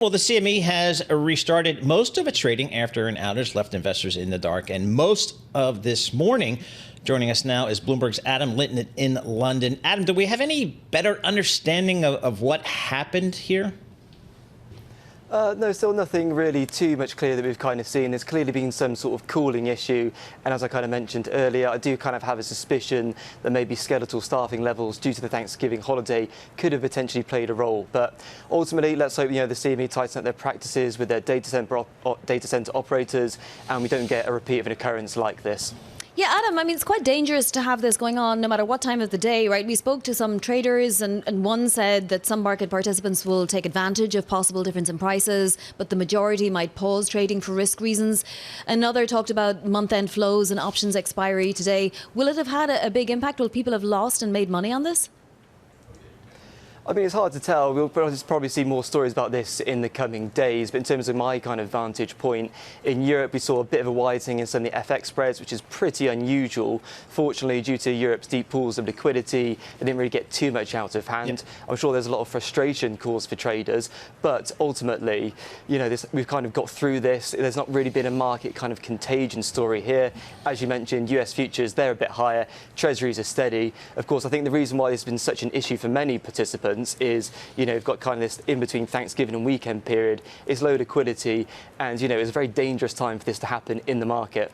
Well, the CME has restarted most of its trading after an outage left investors in the dark. And most of this morning, joining us now is Bloomberg's Adam Linton in London. Adam, do we have any better understanding of what happened here? No, still nothing really too much clear that we've kind of seen. There's clearly been some sort of cooling issue. And as I kind of mentioned earlier, I do kind of have a suspicion that maybe skeletal staffing levels due to the Thanksgiving holiday could have potentially played a role. But ultimately, let's hope, the CME tighten up their practices with their data center operators and we don't get a repeat of an occurrence like this. Yeah, Adam, I mean, it's quite dangerous to have this going on no matter what time of the day, right? We spoke to some traders and one said that some market participants will take advantage of possible difference in prices, but the majority might pause trading for risk reasons. Another talked about month-end flows and options expiry today. Will it have had a big impact? Will people have lost and made money on this? I mean, it's hard to tell. We'll probably see more stories about this in the coming days. But in terms of my kind of vantage point, in Europe, we saw a bit of a widening in some of the FX spreads, which is pretty unusual. Fortunately, due to Europe's deep pools of liquidity, they didn't really get too much out of hand. Yep. I'm sure there's a lot of frustration caused for traders. But ultimately, we've kind of got through this. There's not really been a market kind of contagion story here. As you mentioned, US futures, they're a bit higher. Treasuries are steady. Of course, I think the reason why this has been such an issue for many participants is, we've got kind of this in between Thanksgiving and weekend period, is low liquidity, and, it's a very dangerous time for this to happen in the market.